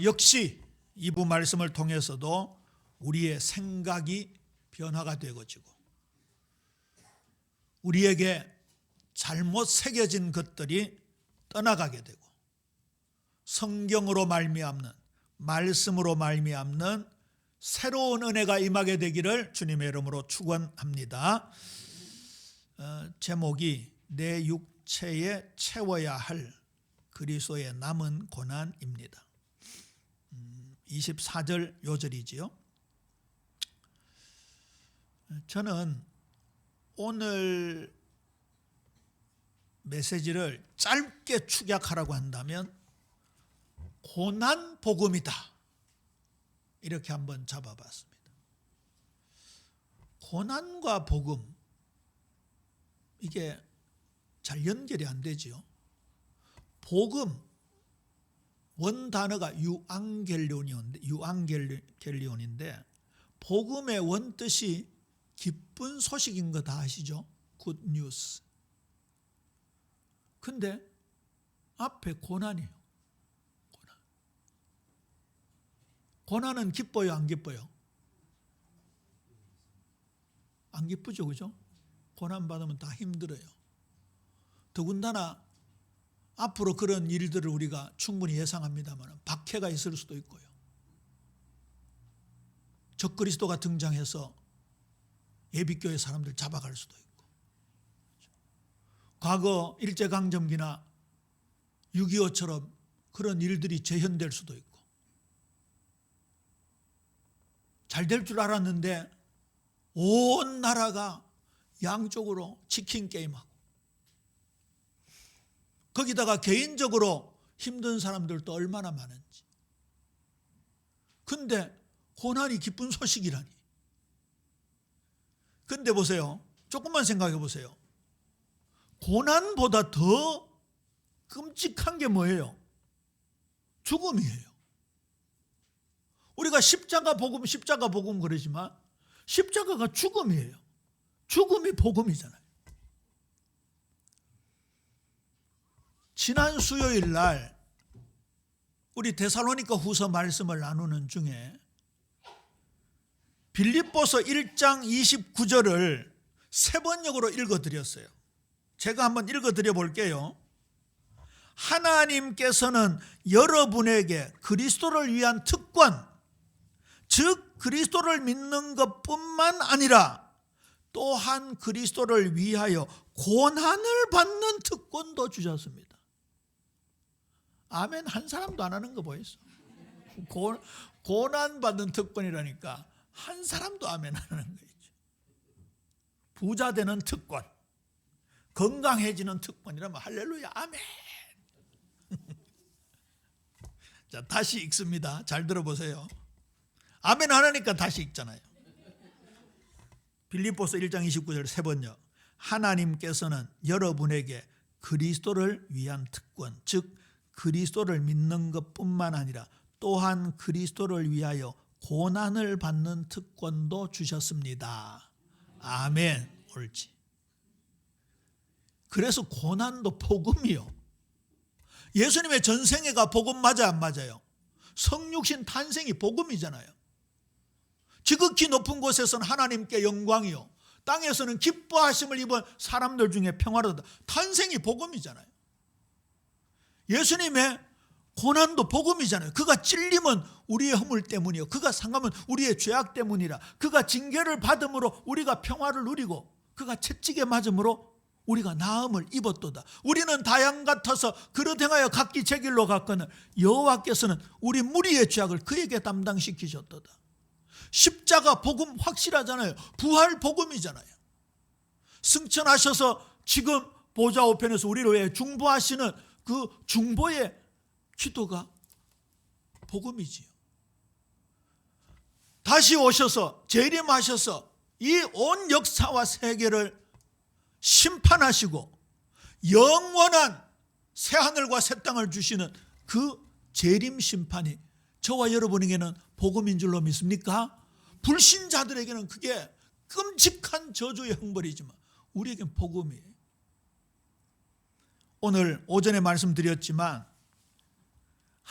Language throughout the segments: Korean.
역시 2부 말씀을 통해서도 우리의 생각이 변화가 되어지고 우리에게 잘못 새겨진 것들이 떠나가게 되고 성경으로 말미암는 말씀으로 말미암는 새로운 은혜가 임하게 되기를 주님의 이름으로 축원합니다. 제목이 내 육체에 채워야 할 그리스도의 남은 고난입니다. 24절 요절이지요. 저는 오늘 메시지를 짧게 축약하라고 한다면 고난 복음이다 이렇게 한번 잡아봤습니다. 고난과 복음 이게 잘 연결이 안 되지요. 복음 원 단어가 유앙겔리온인데 복음의 원 뜻이 기쁜 소식인 거 다 아시죠? 굿 뉴스. 근데 앞에 고난이에요. 고난은 기뻐요, 안 기뻐요? 안 기쁘죠, 그죠? 고난 받으면 다 힘들어요. 더군다나 앞으로 그런 일들을 우리가 충분히 예상합니다만 박해가 있을 수도 있고요. 적그리스도가 등장해서 예비교회 사람들 잡아갈 수도 있고, 과거 일제강점기나 6.25처럼 그런 일들이 재현될 수도 있고, 잘 될 줄 알았는데 온 나라가 양쪽으로 치킨 게임하고 거기다가 개인적으로 힘든 사람들도 얼마나 많은지. 근데 고난이 기쁜 소식이라니. 근데 보세요. 조금만 생각해 보세요. 고난보다 더 끔찍한 게 뭐예요? 죽음이에요. 우리가 십자가 복음 그러지만 십자가가 죽음이에요. 죽음이 복음이잖아요. 지난 수요일 날 우리 데살로니가 후서 말씀을 나누는 중에 빌립보서 1장 29절을 세 번역으로 읽어드렸어요. 제가 한번 읽어드려 볼게요. 하나님께서는 여러분에게 그리스도를 위한 특권, 즉 그리스도를 믿는 것뿐만 아니라 또한 그리스도를 위하여 고난을 받는 특권도 주셨습니다. 아멘 한 사람도 안 하는 거 보였어. 고난 받는 특권이라니까 한 사람도 아멘 안 하는 거죠. 부자 되는 특권, 건강해지는 특권이라면 할렐루야 아멘. 자, 다시 읽습니다. 잘 들어보세요. 아멘 안 하니까 다시 읽잖아요. 빌립보서 1장 29절 세 번역. 하나님께서는 여러분에게 그리스도를 위한 특권, 즉 그리스도를 믿는 것뿐만 아니라 또한 그리스도를 위하여 고난을 받는 특권도 주셨습니다. 아멘. 옳지. 그래서 고난도 복음이요. 예수님의 전생애가 복음 맞아요, 안 맞아요? 성육신 탄생이 복음이잖아요. 지극히 높은 곳에서는 하나님께 영광이요, 땅에서는 기뻐하심을 입은 사람들 중에 평화로다. 탄생이 복음이잖아요. 예수님의 고난도 복음이잖아요. 그가 찔림은 우리의 허물 때문이요, 그가 상함은 우리의 죄악 때문이라. 그가 징계를 받음으로 우리가 평화를 누리고 그가 채찍에 맞음으로 우리가 나음을 입었도다. 우리는 다양 같아서 그릇 행하여 각기 제 길로 갔거늘 여호와께서는 우리 무리의 죄악을 그에게 담당시키셨도다. 십자가 복음 확실하잖아요. 부활 복음이잖아요. 승천하셔서 지금 보좌 우편에서 우리를 위해 중보하시는 그 중보의 기도가 복음이지요. 다시 오셔서 재림하셔서 이 온 역사와 세계를 심판하시고 영원한 새하늘과 새 땅을 주시는 그 재림 심판이 저와 여러분에게는 복음인 줄로 믿습니까? 불신자들에게는 그게 끔찍한 저주의 형벌이지만 우리에겐 복음이에요. 오늘 오전에 말씀드렸지만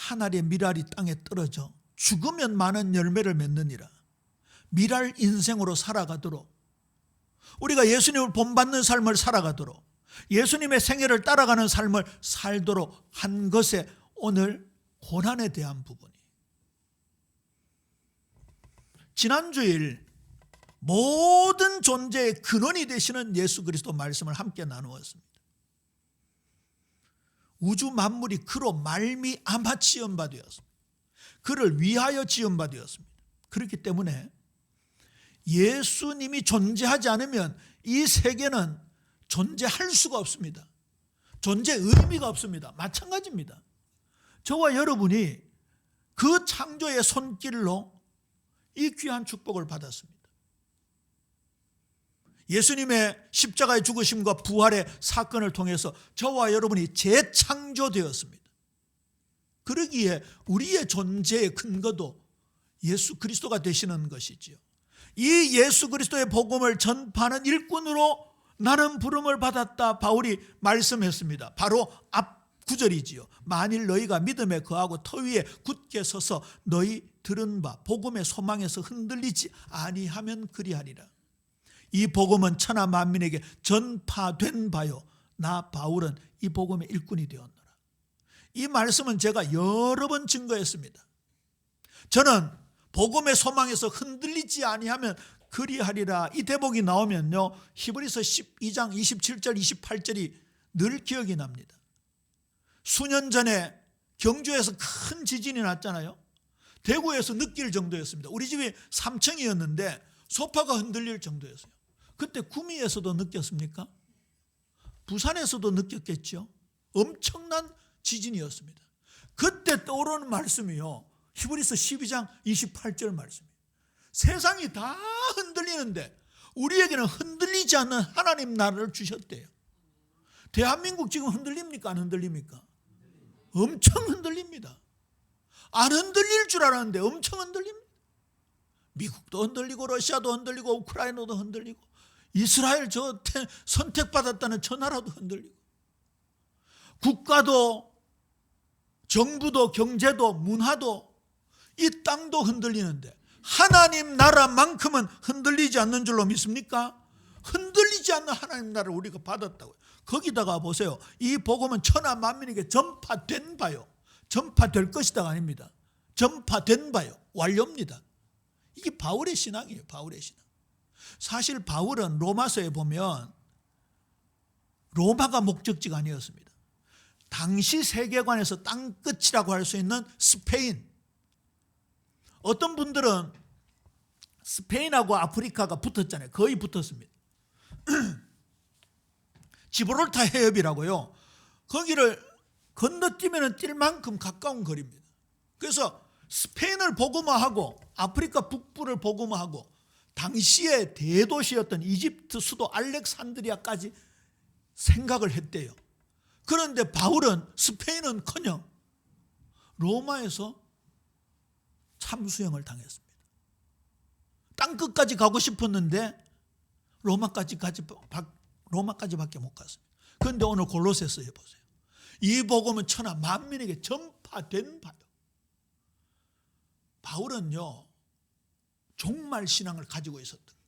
한 알의 밀알이 땅에 떨어져 죽으면 많은 열매를 맺느니라. 밀알 인생으로 살아가도록, 우리가 예수님을 본받는 삶을 살아가도록, 예수님의 생애를 따라가는 삶을 살도록 한 것에 오늘 고난에 대한 부분이, 지난주일 모든 존재의 근원이 되시는 예수 그리스도 말씀을 함께 나누었습니다. 우주 만물이 그로 말미암아 지은 바 되었습니다. 그를 위하여 지은 바 되었습니다. 그렇기 때문에 예수님이 존재하지 않으면 이 세계는 존재할 수가 없습니다. 존재 의미가 없습니다. 마찬가지입니다. 저와 여러분이 그 창조의 손길로 이 귀한 축복을 받았습니다. 예수님의 십자가의 죽으심과 부활의 사건을 통해서 저와 여러분이 재창조되었습니다. 그러기에 우리의 존재의 근거도 예수 그리스도가 되시는 것이지요. 이 예수 그리스도의 복음을 전파하는 일꾼으로 나는 부름을 받았다, 바울이 말씀했습니다. 바로 앞 구절이지요. 만일 너희가 믿음에 거하고 터 위에 굳게 서서 너희 들은 바 복음의 소망에서 흔들리지 아니하면 그리하리라. 이 복음은 천하 만민에게 전파된 바요, 나 바울은 이 복음의 일꾼이 되었노라. 이 말씀은 제가 여러 번 증거했습니다. 저는 복음의 소망에서 흔들리지 아니하면 그리하리라, 이 대목이 나오면요, 히브리서 12장 27절 28절이 늘 기억이 납니다. 수년 전에 경주에서 큰 지진이 났잖아요. 대구에서 느낄 정도였습니다. 우리 집이 3층이었는데 소파가 흔들릴 정도였어요. 그때 구미에서도 느꼈습니까? 부산에서도 느꼈겠죠. 엄청난 지진이었습니다. 그때 떠오르는 말씀이요, 히브리서 12장 28절 말씀이에요. 세상이 다 흔들리는데 우리에게는 흔들리지 않는 하나님 나라를 주셨대요. 대한민국 지금 흔들립니까? 안 흔들립니까? 엄청 흔들립니다. 안 흔들릴 줄 알았는데 엄청 흔들립니다. 미국도 흔들리고 러시아도 흔들리고 우크라이나도 흔들리고 이스라엘 저 선택받았다는 저 나라도 흔들리고, 국가도 정부도 경제도 문화도 이 땅도 흔들리는데 하나님 나라만큼은 흔들리지 않는 줄로 믿습니까? 흔들리지 않는 하나님 나라를 우리가 받았다고요. 거기다가 보세요. 이 복음은 천하 만민에게 전파된 바요, 전파될 것이다가 아닙니다. 전파된 바요, 완료입니다. 이게 바울의 신앙이에요. 바울의 신앙. 사실 바울은 로마서에 보면 로마가 목적지가 아니었습니다. 당시 세계관에서 땅끝이라고 할 수 있는 스페인, 어떤 분들은 스페인하고 아프리카가 붙었잖아요. 거의 붙었습니다. 지브롤타 해협이라고요. 거기를 건너뛰면 뛸 만큼 가까운 거리입니다. 그래서 스페인을 복음화하고 아프리카 북부를 복음화하고 당시의 대도시였던 이집트 수도 알렉산드리아까지 생각을 했대요. 그런데 바울은 스페인은커녕 로마에서 참수형을 당했습니다. 땅끝까지 가고 싶었는데 로마까지밖에 못 갔습니다. 그런데 오늘 골로새서에 보세요. 이 복음은 천하 만민에게 전파된 바요. 바울은요, 종말 신앙을 가지고 있었던 거예요.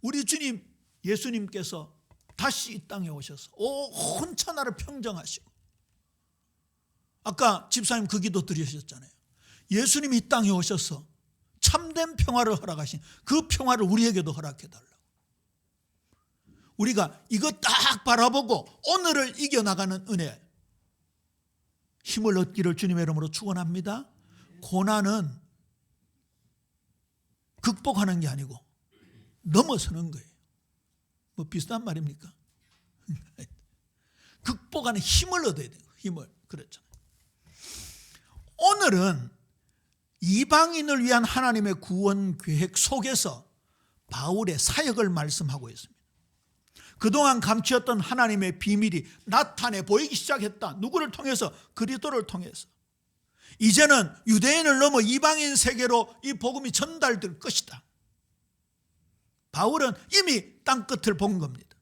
우리 주님 예수님께서 다시 이 땅에 오셔서 온 천하를 평정하시고, 아까 집사님 그 기도 드리셨잖아요. 예수님이 이 땅에 오셔서 참된 평화를 허락하신 그 평화를 우리에게도 허락해달라고. 우리가 이거 딱 바라보고 오늘을 이겨나가는 은혜, 힘을 얻기를 주님의 이름으로 축원합니다. 고난은 극복하는 게 아니고 넘어서는 거예요. 뭐 비슷한 말입니까? 극복하는 힘을 얻어야 돼요. 힘을. 그렇잖아요. 오늘은 이방인을 위한 하나님의 구원 계획 속에서 바울의 사역을 말씀하고 있습니다. 그동안 감추었던 하나님의 비밀이 나타내 보이기 시작했다. 누구를 통해서? 그리스도를 통해서. 이제는 유대인을 넘어 이방인 세계로 이 복음이 전달될 것이다. 바울은 이미 땅끝을 본 겁니다.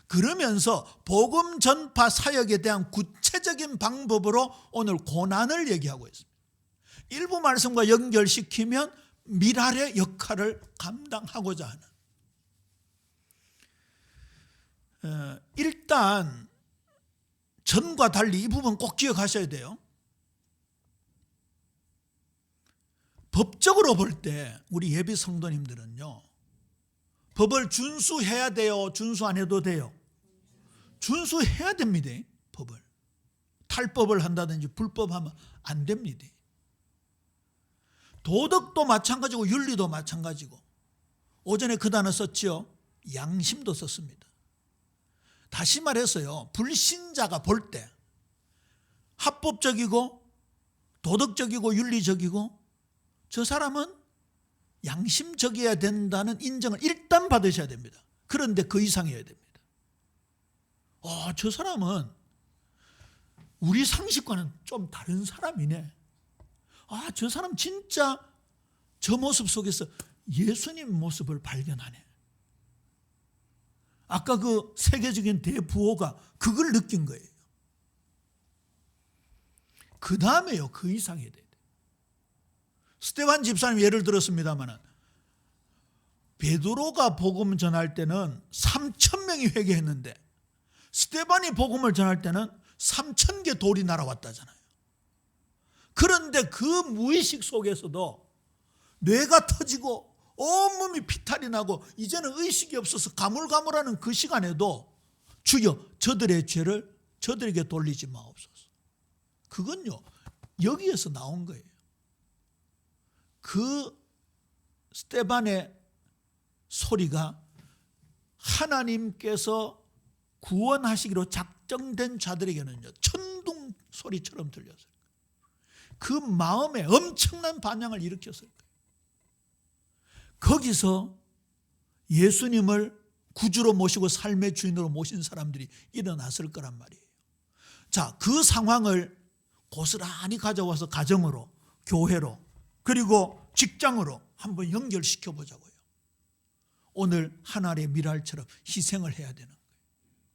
그러면서 복음 전파 사역에 대한 구체적인 방법으로 오늘 고난을 얘기하고 있습니다. 일부 말씀과 연결시키면 미랄의 역할을 감당하고자 하는, 일단 전과 달리 이 부분 꼭 기억하셔야 돼요. 법적으로 볼 때 우리 예비 성도님들은요, 법을 준수해야 돼요? 준수 안 해도 돼요? 준수해야 됩니다. 법을. 탈법을 한다든지 불법하면 안 됩니다. 도덕도 마찬가지고 윤리도 마찬가지고, 오전에 그 단어 썼죠. 양심도 썼습니다. 다시 말해서요, 불신자가 볼 때 합법적이고 도덕적이고 윤리적이고 저 사람은 양심적이어야 된다는 인정을 일단 받으셔야 됩니다. 그런데 그 이상이어야 됩니다. 저 사람은 우리 상식과는 좀 다른 사람이네. 저 사람 진짜 저 모습 속에서 예수님 모습을 발견하네. 아까 그 세계적인 대부호가 그걸 느낀 거예요. 그 다음에요, 그 이상이어야 돼요. 스데반 집사님 예를 들었습니다만, 베드로가 복음 전할 때는 3,000명이 회개했는데 스데반이 복음을 전할 때는 3,000개 돌이 날아왔다잖아요. 그런데 그 무의식 속에서도 뇌가 터지고 온몸이 피탈이 나고 이제는 의식이 없어서 가물가물하는 그 시간에도 주여 저들의 죄를 저들에게 돌리지 마옵소서. 그건요, 여기에서 나온 거예요. 그 스데반의 소리가 하나님께서 구원하시기로 작정된 자들에게는요, 천둥 소리처럼 들렸어요. 그 마음에 엄청난 반향을 일으켰을 거예요. 거기서 예수님을 구주로 모시고 삶의 주인으로 모신 사람들이 일어났을 거란 말이에요. 자, 그 상황을 고스란히 가져와서 가정으로, 교회로, 그리고 직장으로 한번 연결시켜 보자고요. 오늘 한 알의 미랄처럼 희생을 해야 되는 거예요.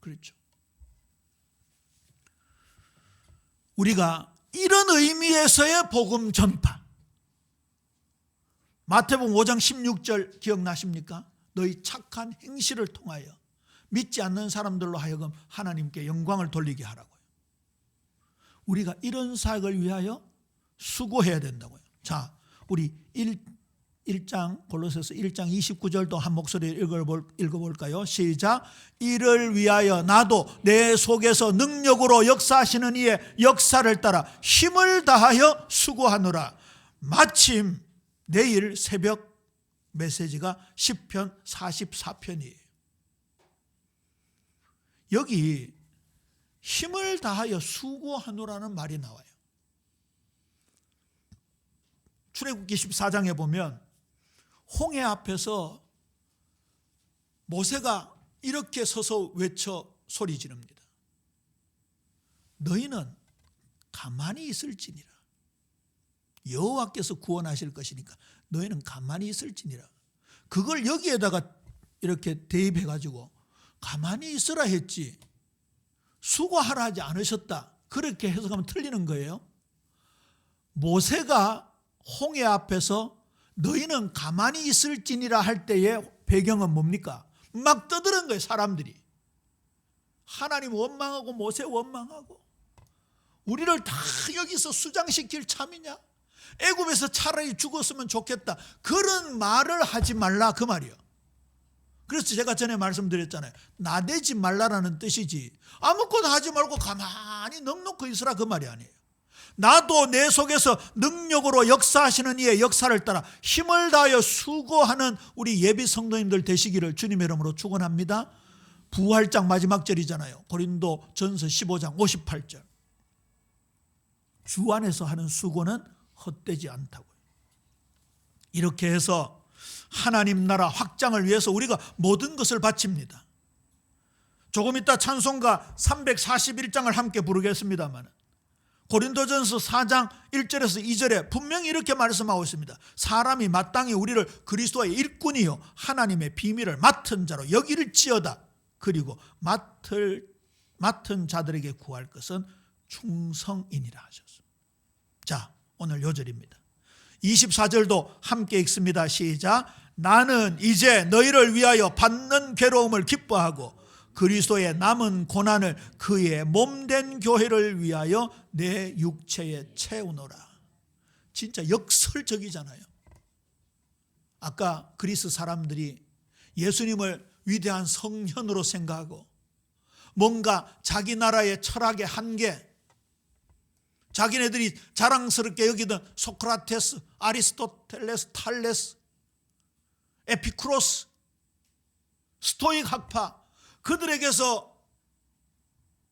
그렇죠? 우리가 이런 의미에서의 복음 전파, 마태복음 5장 16절 기억나십니까? 너희 착한 행실을 통하여 믿지 않는 사람들로 하여금 하나님께 영광을 돌리게 하라고요. 우리가 이런 사역을 위하여 수고해야 된다고요. 자, 우리 1장 골로새서 1장 29절도 한 목소리로 읽어볼까요? 시작. 이를 위하여 나도 내 속에서 능력으로 역사하시는 이의 역사를 따라 힘을 다하여 수고하노라. 마침 내일 새벽 메시지가 시편 44편이에요. 여기 힘을 다하여 수고하노라는 말이 나와요. 출애굽기 14장에 보면 홍해 앞에서 모세가 이렇게 서서 외쳐 소리 지릅니다. 너희는 가만히 있을지니라. 여호와께서 구원하실 것이니까 너희는 가만히 있을지니라. 그걸 여기에다가 이렇게 대입해가지고 가만히 있으라 했지 수고하라 하지 않으셨다, 그렇게 해석하면 틀리는 거예요. 모세가 홍해 앞에서 너희는 가만히 있을지니라 할 때의 배경은 뭡니까? 막 떠드는 거예요. 사람들이 하나님 원망하고 모세 원망하고 우리를 다 여기서 수장시킬 참이냐, 애굽에서 차라리 죽었으면 좋겠다, 그런 말을 하지 말라 그 말이에요. 그래서 제가 전에 말씀드렸잖아요. 나대지 말라라는 뜻이지 아무것도 하지 말고 가만히 넉넉히 있으라 그 말이 아니에요. 나도 내 속에서 능력으로 역사하시는 이의 역사를 따라 힘을 다하여 수고하는 우리 예비 성도님들 되시기를 주님의 이름으로 축원합니다. 부활장 마지막 절이잖아요. 고린도 전서 15장 58절. 주 안에서 하는 수고는 헛되지 않다고요. 이렇게 해서 하나님 나라 확장을 위해서 우리가 모든 것을 바칩니다. 조금 이따 찬송가 341장을 함께 부르겠습니다만 고린도전서 4장 1절에서 2절에 분명히 이렇게 말씀하고 있습니다. 사람이 마땅히 우리를 그리스도의 일꾼이요 하나님의 비밀을 맡은 자로 여기를지어다. 그리고 맡은 자들에게 구할 것은 충성이니라 하셨습니다. 자, 오늘 요절입니다. 24절도 함께 읽습니다. 시작. 나는 이제 너희를 위하여 받는 괴로움을 기뻐하고 그리스도의 남은 고난을 그의 몸된 교회를 위하여 내 육체에 채우노라. 진짜 역설적이잖아요. 아까 그리스 사람들이 예수님을 위대한 성현으로 생각하고 뭔가 자기 나라의 철학의 한계, 자기네들이 자랑스럽게 여기던 소크라테스, 아리스토텔레스, 탈레스, 에피쿠로스, 스토익 학파, 그들에게서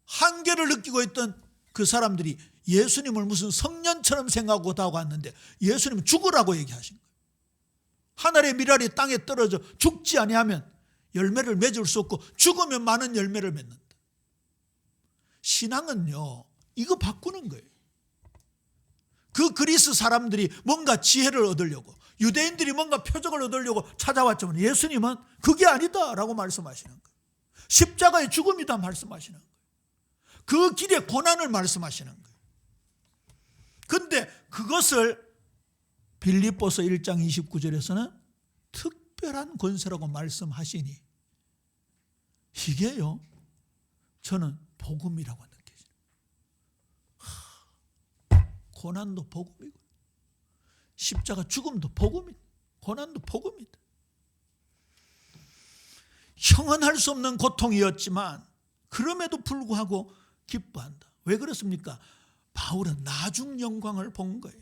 한계를 느끼고 있던 그 사람들이 예수님을 무슨 성년처럼 생각하고 다가왔는데 예수님은 죽으라고 얘기하신 거예요. 하늘의 밀알이 땅에 떨어져 죽지 아니하면 열매를 맺을 수 없고 죽으면 많은 열매를 맺는다. 신앙은요, 이거 바꾸는 거예요. 그 그리스 사람들이 뭔가 지혜를 얻으려고, 유대인들이 뭔가 표적을 얻으려고 찾아왔지만 예수님은 그게 아니다라고 말씀하시는 거예요. 십자가의 죽음이다 말씀하시는 거예요. 그 길의 고난을 말씀하시는 거예요. 그런데 그것을 빌립보서 1장 29절에서는 특별한 권세라고 말씀하시니 이게요, 저는 복음이라고 느껴져요. 고난도 복음이고 십자가 죽음도 복음이다. 고난도 복음이다. 형언할 수 없는 고통이었지만 그럼에도 불구하고 기뻐한다. 왜 그렇습니까? 바울은 나중 영광을 본 거예요.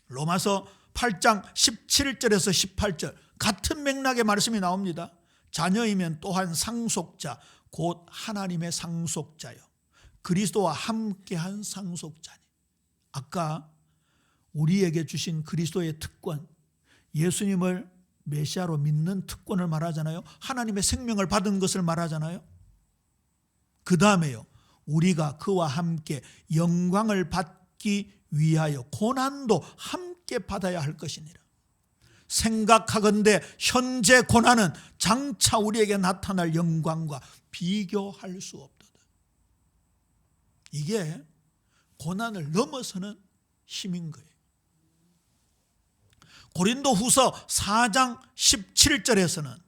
로마서 8장 17절에서 18절 같은 맥락의 말씀이 나옵니다. 자녀이면 또한 상속자 곧 하나님의 상속자요 그리스도와 함께한 상속자니. 아까 우리에게 주신 그리스도의 특권, 예수님을 메시아로 믿는 특권을 말하잖아요. 하나님의 생명을 받은 것을 말하잖아요. 그 다음에요, 우리가 그와 함께 영광을 받기 위하여 고난도 함께 받아야 할 것이니라. 생각하건대 현재 고난은 장차 우리에게 나타날 영광과 비교할 수 없도다. 이게 고난을 넘어서는 힘인 거예요. 고린도후서 4장 17절에서는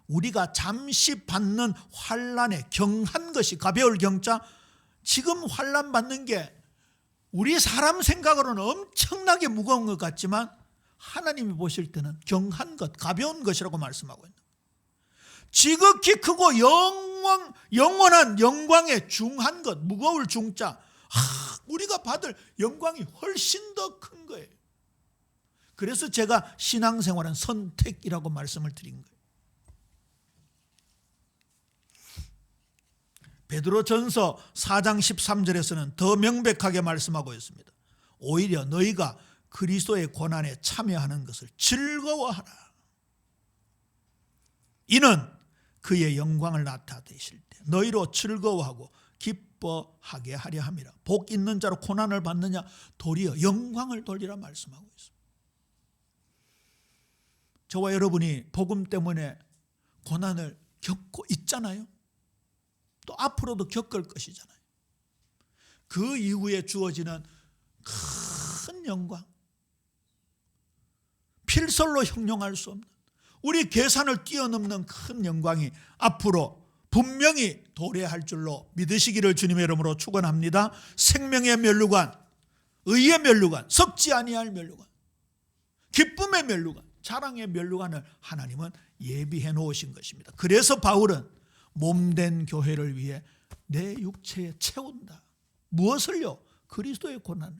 우리가 잠시 받는 환난에 경한 것이, 가벼울 경자, 지금 환난 받는 게 우리 사람 생각으로는 엄청나게 무거운 것 같지만 하나님이 보실 때는 경한 것, 가벼운 것이라고 말씀하고 있는 거예요. 지극히 크고 영원한 영광의 중한 것, 무거울 중자, 우리가 받을 영광이 훨씬 더 큰 거예요. 그래서 제가 신앙생활은 선택이라고 말씀을 드린 거예요. 베드로전서 4장 13절에서는 더 명백하게 말씀하고 있습니다. 오히려 너희가 그리스도의 고난에 참여하는 것을 즐거워하라. 이는 그의 영광을 나타내실 때 너희로 즐거워하고 기뻐하게 하려 함이라. 복 있는 자로 고난을 받느냐? 도리어 영광을 돌리라 말씀하고 있습니다. 저와 여러분이 복음 때문에 고난을 겪고 있잖아요. 또 앞으로도 겪을 것이잖아요. 그 이후에 주어지는 큰 영광, 필설로 형용할 수 없는, 우리 계산을 뛰어넘는 큰 영광이 앞으로 분명히 도래할 줄로 믿으시기를 주님의 이름으로 축원합니다. 생명의 면류관, 의의 면류관, 썩지 아니할 면류관, 기쁨의 면류관, 자랑의 면류관을 하나님은 예비해 놓으신 것입니다. 그래서 바울은 몸된 교회를 위해 내 육체에 채운다. 무엇을요? 그리스도의 고난을.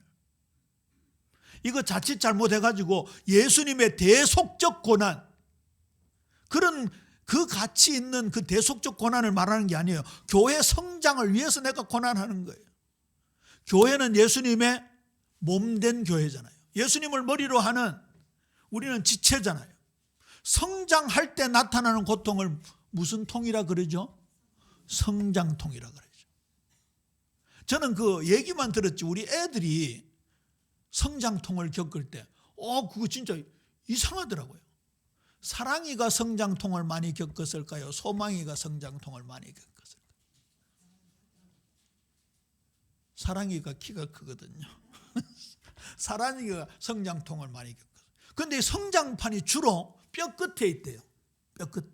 이거 자칫 잘못해가지고 예수님의 대속적 고난, 그런 그 가치 있는 그 대속적 고난을 말하는 게 아니에요. 교회 성장을 위해서 내가 고난하는 거예요. 교회는 예수님의 몸된 교회잖아요. 예수님을 머리로 하는 우리는 지체잖아요. 성장할 때 나타나는 고통을 무슨 통이라 그러죠? 성장통이라 그러죠. 저는 그 얘기만 들었지 우리 애들이 성장통을 겪을 때 그거 진짜 이상하더라고요. 사랑이가 성장통을 많이 겪었을까요? 소망이가 성장통을 많이 겪었을까요? 사랑이가 키가 크거든요. 사랑이가 성장통을 많이 겪었어요. 그런데 성장판이 주로 뼈 끝에 있대요. 뼈 끝에.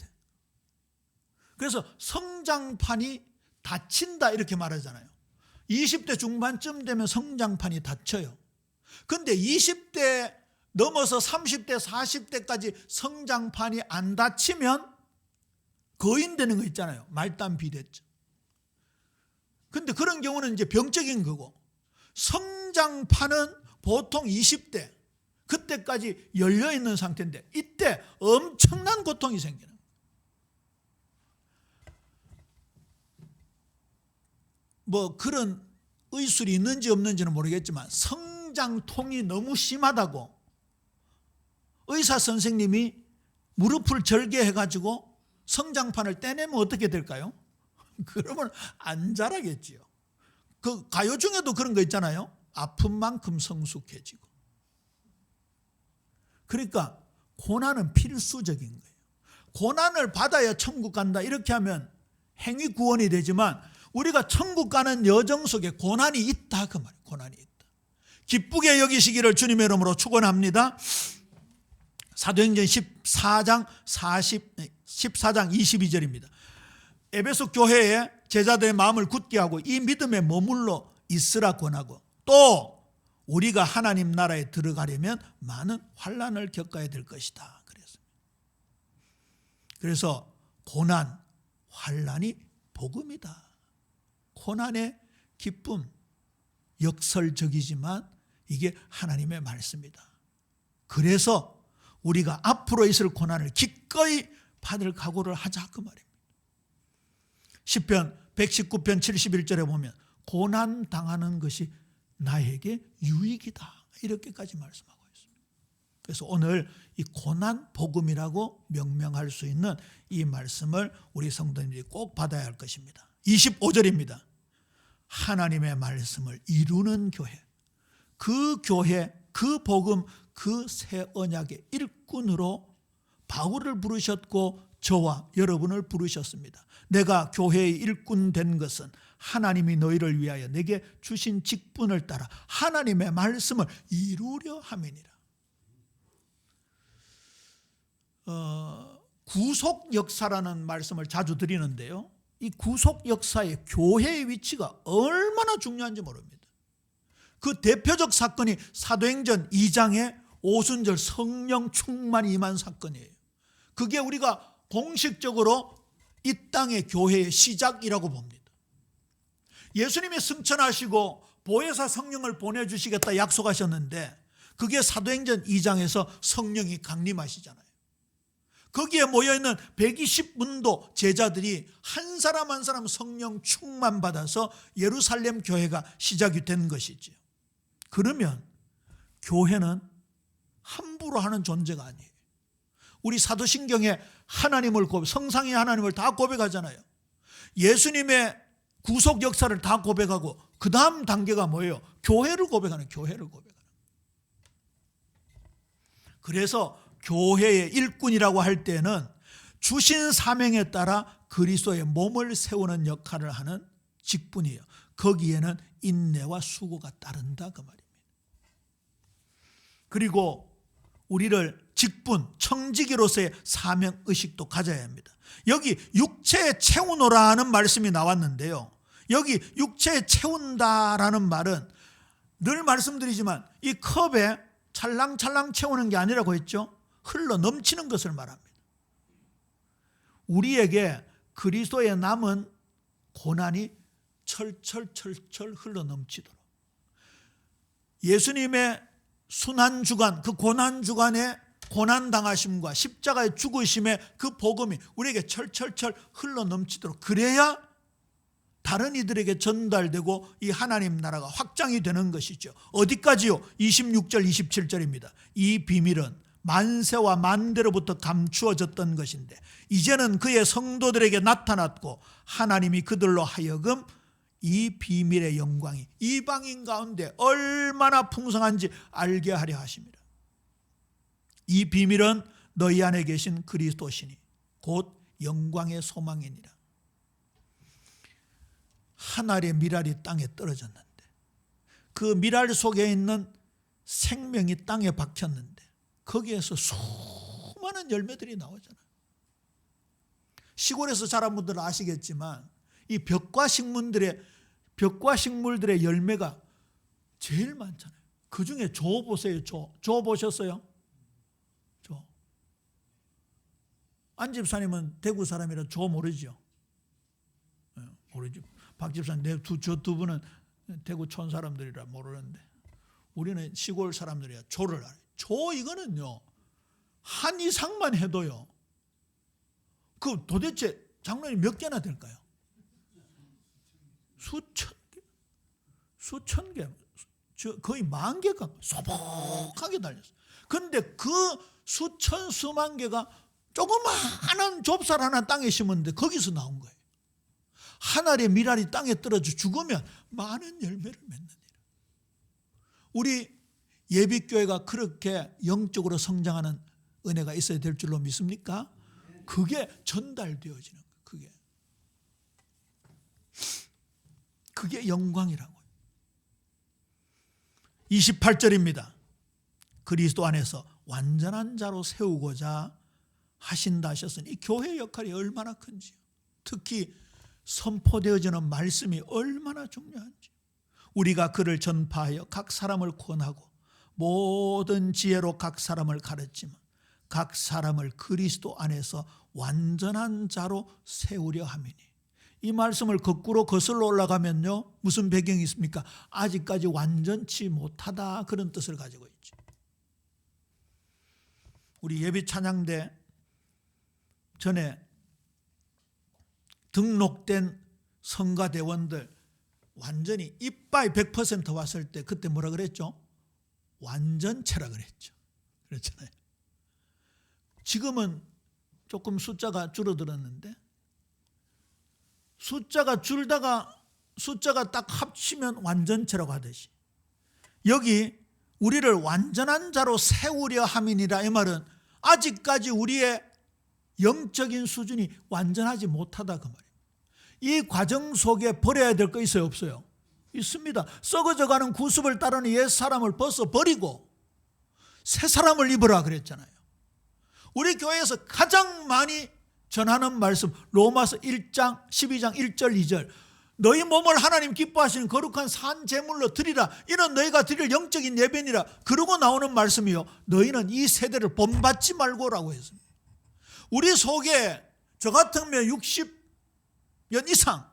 그래서 성장판이 닫힌다 이렇게 말하잖아요. 20대 중반쯤 되면 성장판이 닫혀요. 그런데 20대 넘어서 30대, 40대까지 성장판이 안 닫히면 거인되는 거 있잖아요. 말단 비대증. 그런데 그런 경우는 이제 병적인 거고, 성장판은 보통 20대, 그때까지 열려있는 상태인데 이때 엄청난 고통이 생기는 거예요. 뭐 그런 의술이 있는지 없는지는 모르겠지만 성장통이 너무 심하다고 의사 선생님이 무릎을 절개해가지고 성장판을 떼내면 어떻게 될까요? 그러면 안 자라겠지요. 그 가요 중에도 그런 거 있잖아요. 아픈 만큼 성숙해지고. 그러니까 고난은 필수적인 거예요. 고난을 받아야 천국 간다 이렇게 하면 행위 구원이 되지만 우리가 천국 가는 여정 속에 고난이 있다 그 말이에요. 고난이 있다. 기쁘게 여기시기를 주님의 이름으로 축원합니다. 사도행전 14장 22절입니다. 에베소 교회에 제자들의 마음을 굳게 하고 이 믿음에 머물러 있으라 권하고, 또 우리가 하나님 나라에 들어가려면 많은 환난을 겪어야 될 것이다 그랬습니다. 그래서 고난, 환난이 복음이다. 고난의 기쁨, 역설적이지만 이게 하나님의 말씀이다. 그래서 우리가 앞으로 있을 고난을 기꺼이 받을 각오를 하자 그 말입니다. 시편 119편 71절에 보면 고난 당하는 것이 나에게 유익이다 이렇게까지 말씀하고 있습니다. 그래서 오늘 이 고난 복음이라고 명명할 수 있는 이 말씀을 우리 성도님들이 꼭 받아야 할 것입니다. 25절입니다. 하나님의 말씀을 이루는 교회, 그 교회, 그 복음, 그 새 언약의 일꾼으로 바울을 부르셨고 저와 여러분을 부르셨습니다. 내가 교회의 일꾼 된 것은 하나님이 너희를 위하여 내게 주신 직분을 따라 하나님의 말씀을 이루려 함이니라. 구속 역사라는 말씀을 자주 드리는데요, 이 구속 역사의 교회의 위치가 얼마나 중요한지 모릅니다. 그 대표적 사건이 사도행전 2장의 오순절 성령 충만이 임한 사건이에요. 그게 우리가 공식적으로 이 땅의 교회의 시작이라고 봅니다. 예수님이 승천하시고 보혜사 성령을 보내주시겠다 약속하셨는데 그게 사도행전 2장에서 성령이 강림하시잖아요. 거기에 모여있는 120문도 제자들이 한 사람 한 사람 성령 충만 받아서 예루살렘 교회가 시작이 된 것이죠. 그러면 교회는 함부로 하는 존재가 아니에요. 우리 사도신경에 하나님을 성상의 하나님을 다 고백하잖아요. 예수님의 구속 역사를 다 고백하고 그 다음 단계가 뭐예요? 교회를 고백하는, 교회를 고백하는. 그래서 교회의 일꾼이라고 할 때는 주신 사명에 따라 그리스도의 몸을 세우는 역할을 하는 직분이에요. 거기에는 인내와 수고가 따른다 그 말입니다. 그리고 우리를 직분, 청지기로서의 사명의식도 가져야 합니다. 여기 육체에 채우노라는 말씀이 나왔는데요, 여기 육체에 채운다라는 말은 늘 말씀드리지만 이 컵에 찰랑찰랑 채우는 게 아니라고 했죠. 흘러 넘치는 것을 말합니다. 우리에게 그리스도의 남은 고난이 철철철철 흘러 넘치도록 예수님의 순환주간, 그 고난주간의 고난당하심과 십자가의 죽으심의 그 복음이 우리에게 철철철 흘러 넘치도록, 그래야 다른 이들에게 전달되고 이 하나님 나라가 확장이 되는 것이죠. 어디까지요? 26절 27절입니다. 이 비밀은 만세와 만대로부터 감추어졌던 것인데 이제는 그의 성도들에게 나타났고 하나님이 그들로 하여금 이 비밀의 영광이 이방인 가운데 얼마나 풍성한지 알게 하려 하십니다. 이 비밀은 너희 안에 계신 그리스도시니 곧 영광의 소망이니라. 한 알의 밀알이 땅에 떨어졌는데 그 밀알 속에 있는 생명이 땅에 박혔는데 거기에서 수많은 열매들이 나오잖아요. 시골에서 자란 분들은 아시겠지만 이 벽과 식물들의 열매가 제일 많잖아요. 그 중에 조 보세요. 조 보셨어요? 조. 안 집사님은 대구 사람이라 조 모르죠? 모르죠. 박 집사님, 저 두 분은 대구 촌 사람들이라 모르는데 우리는 시골 사람들이야 조를 알아요. 조 이거는요 한 이상만 해도요 그 도대체 장로님 몇 개나 될까요? 수천 개, 거의 10,000개가 소복하게 달렸어요. 그런데 그 수천 수만 개가 조그마한 좁쌀 하나 땅에 심었는데 거기서 나온 거예요. 한 알의 밀알이 땅에 떨어져 죽으면 많은 열매를 맺느니라. 우리 예비교회가 그렇게 영적으로 성장하는 은혜가 있어야 될 줄로 믿습니까? 그게 전달되어지는 거예요. 그게 영광이라고요. 28절입니다. 그리스도 안에서 완전한 자로 세우고자 하신다 하셨으니 이 교회의 역할이 얼마나 큰지요. 특히 선포되어지는 말씀이 얼마나 중요한지. 우리가 그를 전파하여 각 사람을 권하고 모든 지혜로 각 사람을 가르치면 각 사람을 그리스도 안에서 완전한 자로 세우려 함이니. 이 말씀을 거꾸로 거슬러 올라가면요 무슨 배경이 있습니까? 아직까지 완전치 못하다 그런 뜻을 가지고 있죠. 우리 예비 찬양대 전에 등록된 성가대원들 완전히 이빠이 100% 왔을 때 그때 뭐라 그랬죠? 완전체라 그랬죠. 그렇잖아요. 지금은 조금 숫자가 줄어들었는데 숫자가 줄다가 숫자가 딱 합치면 완전체라고 하듯이 여기 우리를 완전한 자로 세우려 함이니라 이 말은 아직까지 우리의 영적인 수준이 완전하지 못하다 그 말이에요. 이 과정 속에 버려야 될 거 있어요 없어요? 있습니다. 썩어져가는 구습을 따르는 옛사람을 벗어버리고 새 사람을 입으라 그랬잖아요. 우리 교회에서 가장 많이 전하는 말씀 로마서 1장 12장 1절 2절 너희 몸을 하나님 기뻐하시는 거룩한 산 제물로 드리라. 이는 너희가 드릴 영적인 예배니라. 그러고 나오는 말씀이요 너희는 이 세대를 본받지 말고라고 했습니다. 우리 속에 저 같으면 60년 이상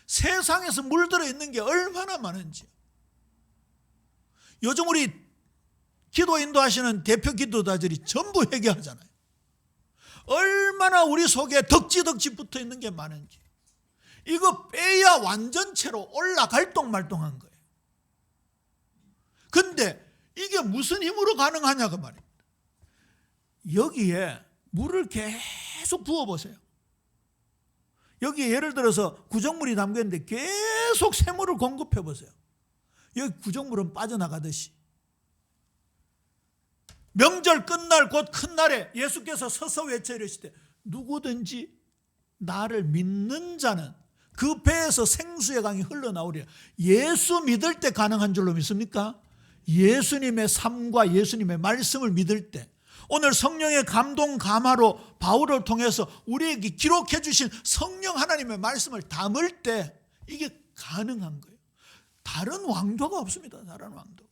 세상에서 물들어 있는 게 얼마나 많은지. 요즘 우리 기도 인도하시는 대표 기도자들이 전부 회개하잖아요. 얼마나 우리 속에 덕지 붙어 있는 게 많은지. 이거 빼야 완전체로 올라갈똥말똥한 거예요. 근데 이게 무슨 힘으로 가능하냐 그 말입니다. 여기에 물을 계속 부어보세요. 여기 예를 들어서 구정물이 담겼는데 계속 새물을 공급해보세요. 여기 구정물은 빠져나가듯이. 명절 끝날 곧 큰 날에 예수께서 서서 외쳐 이르시되 누구든지 나를 믿는 자는 그 배에서 생수의 강이 흘러나오리라. 예수 믿을 때 가능한 줄로 믿습니까? 예수님의 삶과 예수님의 말씀을 믿을 때 오늘 성령의 감동 감화로 바울을 통해서 우리에게 기록해 주신 성령 하나님의 말씀을 담을 때 이게 가능한 거예요. 다른 왕도가 없습니다. 다른 왕도.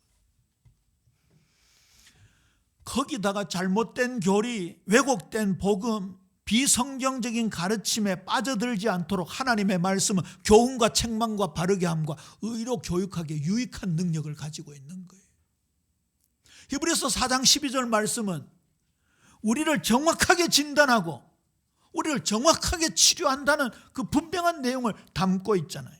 거기다가 잘못된 교리, 왜곡된 복음, 비성경적인 가르침에 빠져들지 않도록 하나님의 말씀은 교훈과 책망과 바르게 함과 의로 교육하기에 유익한 능력을 가지고 있는 거예요. 히브리서 4장 12절 말씀은 우리를 정확하게 진단하고 우리를 정확하게 치료한다는 그 분명한 내용을 담고 있잖아요.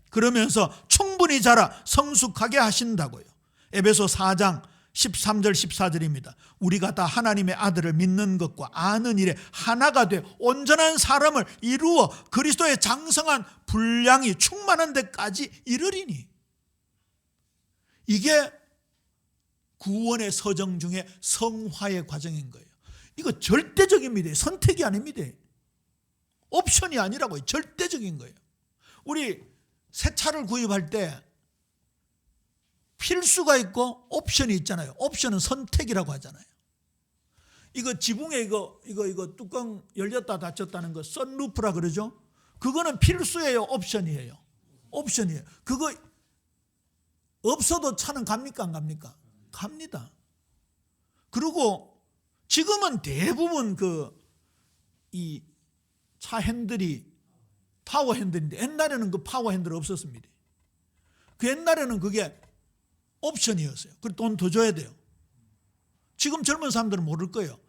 그러면서 충분히 자라 성숙하게 하신다고요. 에베소 4장 13절 14절입니다. 우리가 다 하나님의 아들을 믿는 것과 아는 일에 하나가 돼 온전한 사람을 이루어 그리스도의 장성한 분량이 충만한 데까지 이르리니. 이게 구원의 서정 중에 성화의 과정인 거예요. 이거 절대적입니다. 선택이 아닙니다. 옵션이 아니라고요. 절대적인 거예요. 우리 새 차를 구입할 때 필수가 있고 옵션이 있잖아요. 옵션은 선택이라고 하잖아요. 이거 지붕에 이거 뚜껑 열렸다 닫혔다는 거 선루프라 그러죠. 그거는 필수예요, 옵션이에요. 옵션이에요. 그거 없어도 차는 갑니까, 안 갑니까? 갑니다. 그리고 지금은 대부분 이 차 핸들이 파워 핸들인데 옛날에는 그 파워 핸들 없었습니다. 그 옛날에는 그게 옵션이었어요. 그리고 돈 더 줘야 돼요. 지금 젊은 사람들은 모를 거예요.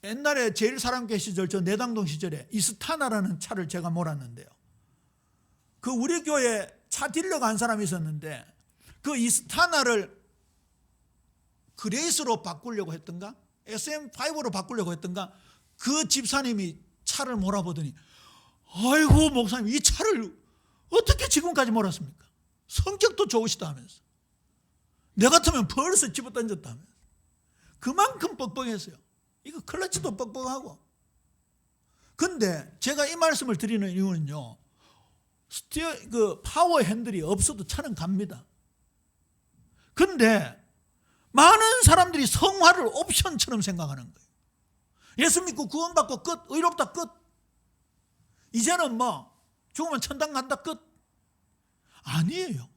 옛날에 제일사랑교 시절, 저 내당동 시절에 이스타나라는 차를 제가 몰았는데요. 그 우리 교회 차 딜러가 한 사람이 있었는데 그 이스타나를 그레이스로 바꾸려고 했던가 SM5로 바꾸려고 했던가 그 집사님이 차를 몰아보더니 아이고 목사님 이 차를 어떻게 지금까지 몰았습니까? 성격도 좋으시다면서. 내 같으면 벌써 집어던졌다면서. 그만큼 뻑뻑했어요. 이거 클러치도 뻑뻑하고. 근데 제가 이 말씀을 드리는 이유는요. 그 파워 핸들이 없어도 차는 갑니다. 근데 많은 사람들이 성화를 옵션처럼 생각하는 거예요. 예수 믿고 구원받고 끝, 의롭다 끝. 이제는 죽으면 천당 간다 끝. 아니에요.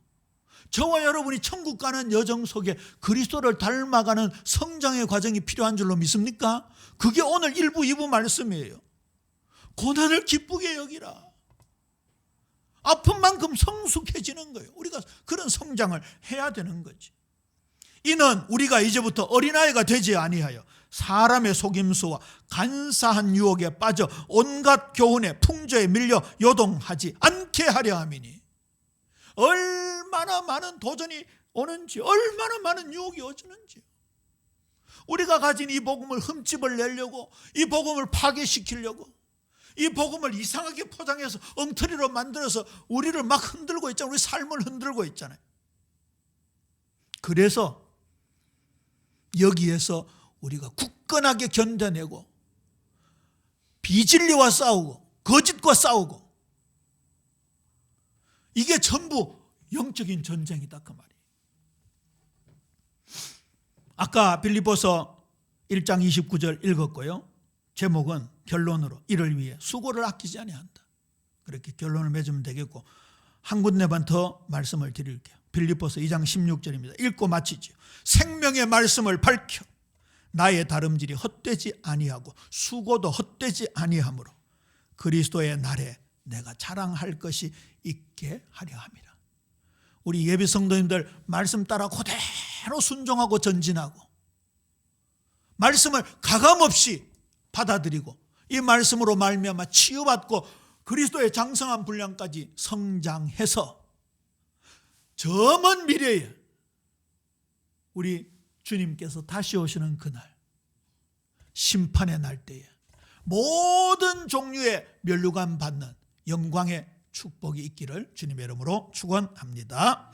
저와 여러분이 천국 가는 여정 속에 그리스도를 닮아가는 성장의 과정이 필요한 줄로 믿습니까? 그게 오늘 1부, 2부 말씀이에요. 고난을 기쁘게 여기라. 아픈 만큼 성숙해지는 거예요. 우리가 그런 성장을 해야 되는 거지. 이는 우리가 이제부터 어린아이가 되지 아니하여 사람의 속임수와 간사한 유혹에 빠져 온갖 교훈의 풍조에 밀려 요동하지 않게 하려 함이니 얼마나 많은 도전이 오는지 얼마나 많은 유혹이 오지는지 우리가 가진 이 복음을 흠집을 내려고 이 복음을 파괴시키려고 이 복음을 이상하게 포장해서 엉터리로 만들어서 우리를 막 흔들고 있잖아요. 우리 삶을 흔들고 있잖아요. 그래서 여기에서 우리가 굳건하게 견뎌내고 비진리와 싸우고 거짓과 싸우고 이게 전부 영적인 전쟁이다 그 말이에요. 아까 빌립보서 1장 29절 읽었고요. 제목은 결론으로 이를 위해 수고를 아끼지 아니한다. 그렇게 결론을 맺으면 되겠고 한 군데만 더 말씀을 드릴게요. 빌립보서 2장 16절입니다. 읽고 마치지요. 생명의 말씀을 밝혀 나의 다름질이 헛되지 아니하고 수고도 헛되지 아니하므로 그리스도의 날에 내가 자랑할 것이 있게 하려 함이라. 우리 예비 성도님들 말씀 따라 그대로 순종하고 전진하고 말씀을 가감없이 받아들이고 이 말씀으로 말미암아 치유받고 그리스도의 장성한 분량까지 성장해서 저 먼 미래에 우리 주님께서 다시 오시는 그날 심판의 날때에 모든 종류의 면류관 받는 영광의 축복이 있기를 주님의 이름으로 축원합니다.